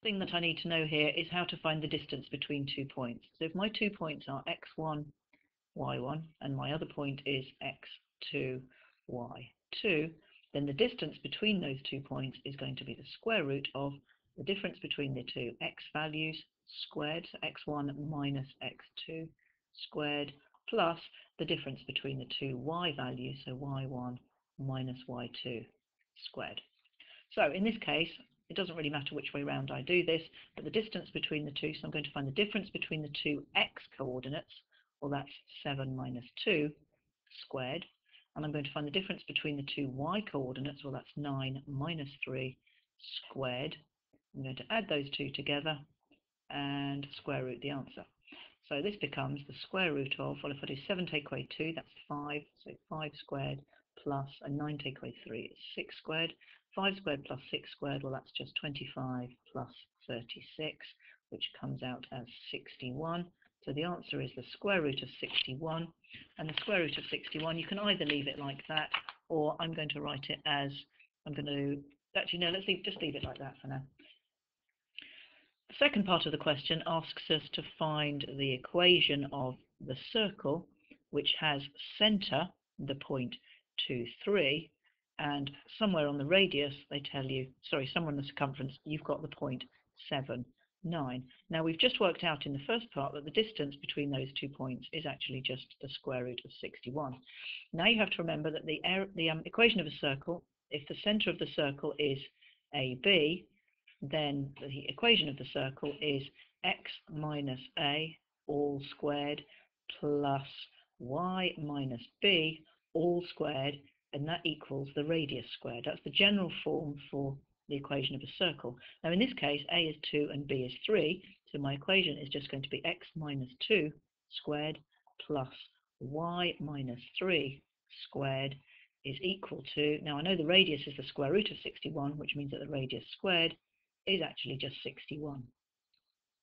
thing that I need to know here is how to find the distance between 2 points. So if my 2 points are x1, y1, and my other point is x2, y2, then the distance between those 2 points is going to be the square root of the difference between the two x values squared, so x1 minus x2 squared, plus the difference between the two y values, so y1 minus y2 squared. So in this case, it doesn't really matter which way round I do this, but the distance between the two, so I'm going to find the difference between the two x coordinates, well that's 7 minus 2 squared, and I'm going to find the difference between the two y coordinates, well that's 9 minus 3 squared. I'm going to add those two together and square root the answer. So this becomes the square root of, well if I do 7 take away 2, that's 5, so 5 squared plus, and 9 take away 3 is 6 squared. 5 squared plus 6 squared, well that's just 25 plus 36, which comes out as 61. So the answer is the square root of 61, and the square root of 61, you can either leave it like that, or I'm going to write it as, I'm going to, actually no, just leave it like that for now. The second part of the question asks us to find the equation of the circle, which has centre, the point 2, 3, and somewhere on the radius they tell you, sorry, somewhere on the circumference, you've got the point 7, 9. Now we've just worked out in the first part that the distance between those 2 points is actually just the square root of 61. Now you have to remember that the equation of a circle, if the centre of the circle is AB, then the equation of the circle is x minus a all squared plus y minus b all squared, and that equals the radius squared. That's the general form for the equation of a circle. Now in this case, a is 2 and b is 3, so my equation is just going to be x minus 2 squared plus y minus 3 squared is equal to, now I know the radius is the square root of 61, which means that the radius squared is actually just 61.